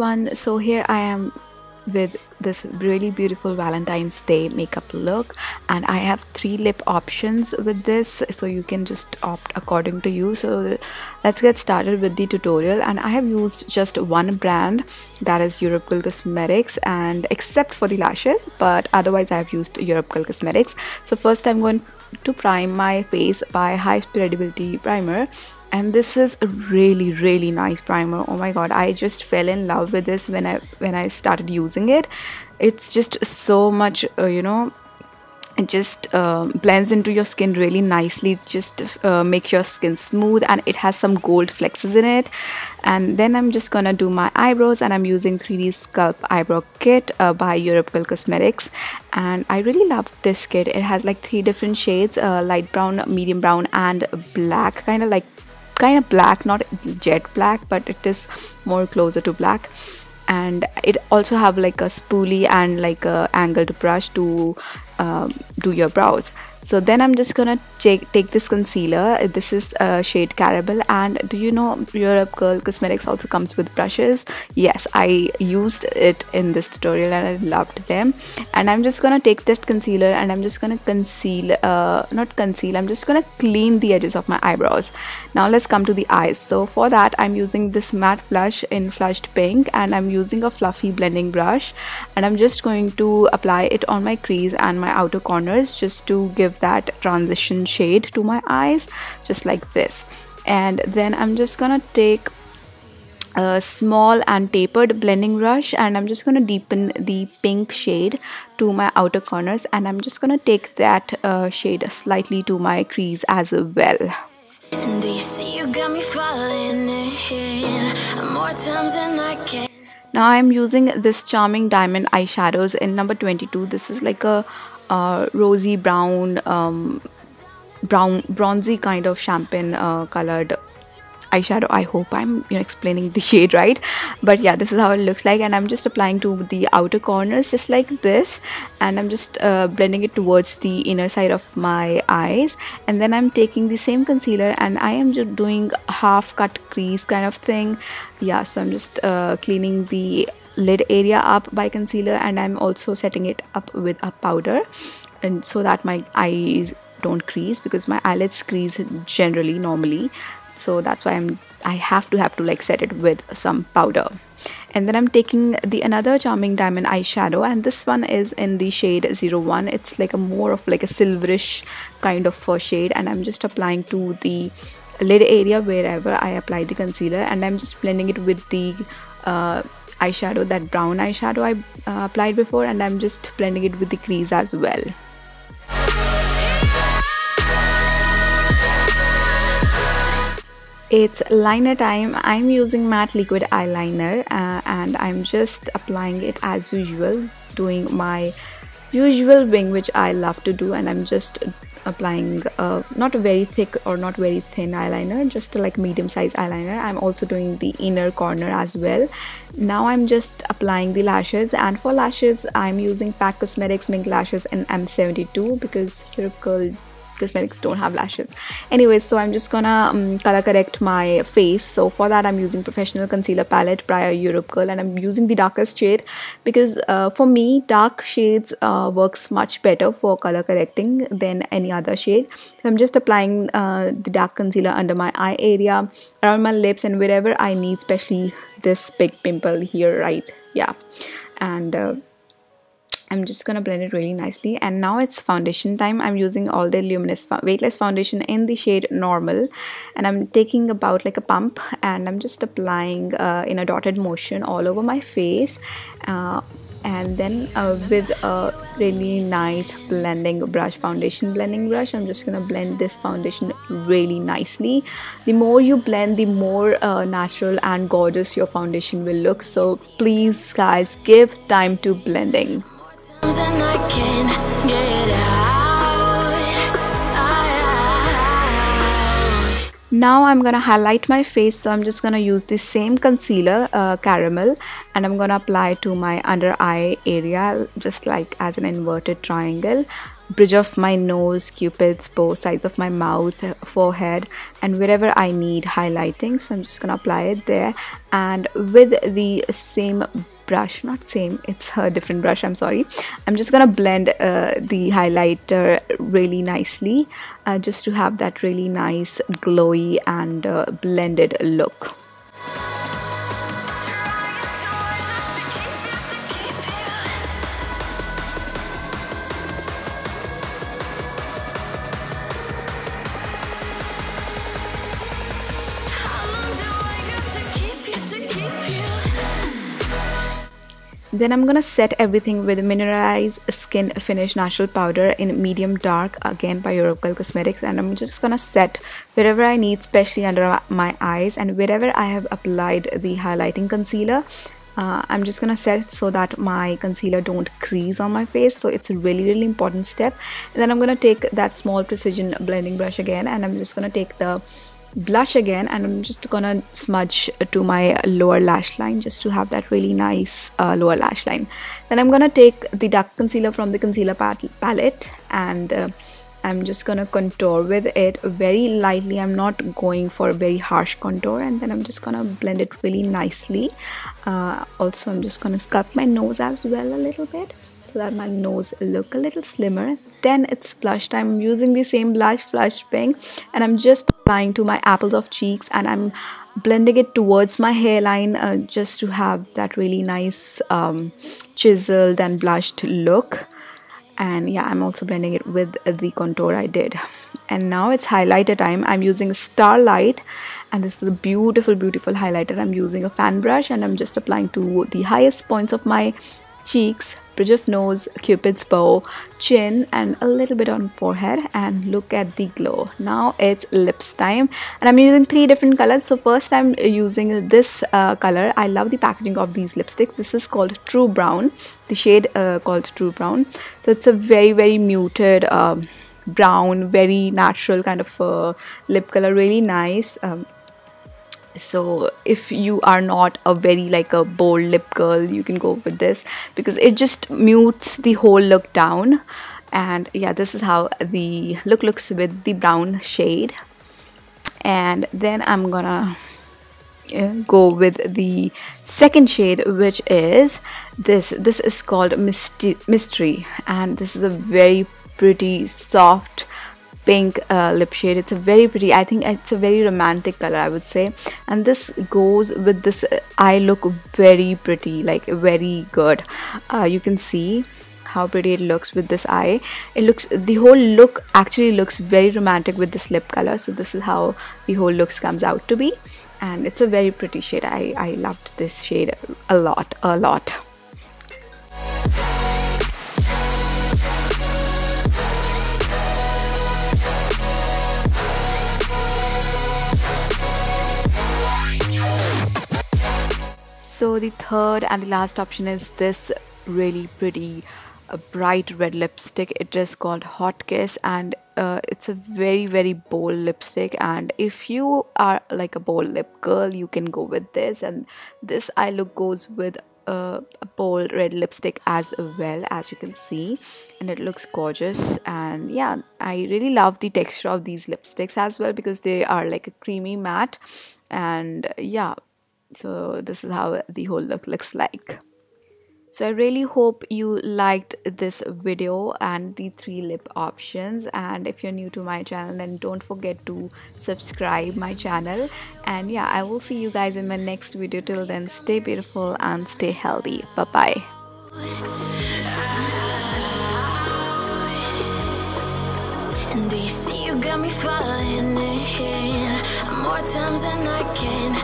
everyone, so here I am with this really beautiful Valentine's Day makeup look, and I have 3 lip options with this, so you can just opt according to you. So let's get started with the tutorial. And I have used just one brand, that is European Cosmetics, and except for the lashes, but otherwise I have used European Cosmetics. So first I'm going to prime my face by High Spreadability primer, and this is a really nice primer. Oh my god, I just fell in love with this when I started using it. It's just so much it just blends into your skin really nicely. It just makes your skin smooth, and it has some gold flexes in it. And then I'm just gonna do my eyebrows, and I'm using 3D Sculpt eyebrow kit by European Cosmetics, and I really love this kit. It has like 3 different shades, light brown, medium brown, and black, kind of black, not jet black, but it is more closer to black. And it also have like a spoolie and like a angled brush to do your brows. So then I'm just gonna take this concealer. This is shade Caramel, and do you know European Cosmetics also comes with brushes? Yes, I used it in this tutorial and I loved them. And I'm just gonna take that concealer and I'm just gonna conceal, not conceal, I'm just gonna clean the edges of my eyebrows. Now let's come to the eyes. So for that I'm using this matte blush in flushed pink, and I'm using a fluffy blending brush, and I'm just going to apply it on my crease and my outer corners just to give that transition shade to my eyes, just like this. And then I'm just gonna take a small and tapered blending brush, and I'm just gonna deepen the pink shade to my outer corners, and I'm just gonna take that shade slightly to my crease as well. And do you see you got me falling in more times than I can. Now I'm using this charming diamond eyeshadows in number 22. This is like a rosy brown, bronzy kind of champagne colored eyeshadow. I hope I'm explaining the shade right, but yeah, this is how it looks like. And I'm just applying to the outer corners just like this, and I'm just blending it towards the inner side of my eyes. And then I'm taking the same concealer and I am just doing half cut crease kind of thing. Yeah, so I'm just cleaning the lid area up by concealer, and I'm also setting it up with a powder, and so that my eyes don't crease, because my eyelids crease generally normally. So that's why I have to like set it with some powder. And then I'm taking the another charming diamond eyeshadow, and this one is in the shade 01. It's like a more of like a silverish kind of shade, and I'm just applying to the lid area wherever I apply the concealer, and I'm just blending it with the eyeshadow, that brown eyeshadow I applied before, and I'm just blending it with the crease as well. It's liner time. I'm using matte liquid eyeliner, and I'm just applying it as usual, doing my usual wing which I love to do. And I'm just applying not a very thick or not very thin eyeliner, just like medium size eyeliner. I'm also doing the inner corner as well. Now I'm just applying the lashes, and for lashes I'm using Pack Cosmetics Mink lashes in M72, because European Cosmetics don't have lashes. Anyways, so I'm just gonna color correct my face. So for that I'm using Professional Concealer Palette by Europe Girl, and I'm using the darkest shade because for me dark shades works much better for color correcting than any other shade. So I'm just applying the dark concealer under my eye area, around my lips, and wherever I need, especially this big pimple here, right? Yeah. And I'm just gonna blend it really nicely. And now it's foundation time. I'm using All Day Luminous Weightless foundation in the shade Normal, and I'm taking about like a pump, and I'm just applying in a dotted motion all over my face, and then with a really nice blending brush, foundation blending brush, I'm just gonna blend this foundation really nicely. The more you blend, the more natural and gorgeous your foundation will look. So please guys, give time to blending. Now I'm gonna highlight my face, so I'm just gonna use the same concealer, Caramel, and I'm gonna apply to my under eye area, just like as an inverted triangle. bridge of my nose, cupid's bow, sides of my mouth, forehead, and wherever I need highlighting. So I'm just gonna apply it there, and with the same brush, not same, it's a different brush, I'm sorry, I'm just gonna blend the highlighter really nicely, just to have that really nice glowy and blended look. Then I'm gonna set everything with Minaralize Skinfinish Natural Powder in medium dark, again by Eurocal Cosmetics, and I'm just gonna set wherever I need, especially under my eyes, and wherever I have applied the highlighting concealer. I'm just gonna set so that my concealer don't crease on my face. So it's a really important step. And then I'm gonna take that small precision blending brush again, and I'm just gonna take the blush again, and I'm just gonna smudge to my lower lash line, just to have that really nice lower lash line. Then I'm gonna take the dark concealer from the concealer palette, and I'm just gonna contour with it very lightly. I'm not going for a very harsh contour, and then I'm just gonna blend it really nicely. Also, I'm just gonna sculpt my nose as well a little bit, so that my nose look a little slimmer. Then it's blush time. I'm using the same blush, Flush Pink, and I'm just applying to my apples of cheeks, and I'm blending it towards my hairline, just to have that really nice chiseled and blushed look. And yeah, I'm also blending it with the contour I did. And now it's highlighter time. I'm using Starlight, and this is a beautiful highlighter. I'm using a fan brush, and I'm just applying to the highest points of my cheeks, bridge of nose, cupid's bow, chin, and a little bit on forehead. And look at the glow. Now it's lips time, and I'm using 3 different colors. So first I'm using this color. I love the packaging of these lipsticks. This is called True Brown, the shade called True Brown. So it's a very muted brown, very natural kind of lip color, really nice. So if you are not a very like a bold lip girl, you can go with this, because it just mutes the whole look down. And yeah, this is how the look looks with the brown shade. And then I'm gonna go with the second shade, which is this is called Mystery, and this is a very pretty soft pink lip shade. It's a very pretty, I think it's a very romantic color, I would say, and this goes with this eye look very pretty, like very good. You can see how pretty it looks with this eye. It looks, the whole look actually looks very romantic with this lip color. So this is how the whole looks comes out to be, and it's a very pretty shade. I loved this shade a lot. So the third and the last option is this really pretty bright red lipstick. It is called Hot Kiss, and it's a very bold lipstick. And if you are like a bold lip girl, you can go with this. And this eye look goes with a bold red lipstick as well, as you can see, and it looks gorgeous. And yeah, I really love the texture of these lipsticks as well, because they are like a creamy matte. And yeah, so this is how the whole look looks like. So I really hope you liked this video and the 3 lip options. And if you're new to my channel, then don't forget to subscribe my channel. And yeah, I will see you guys in my next video. Till then, stay beautiful and stay healthy. Bye bye. And do you see you got me falling in more times than I can?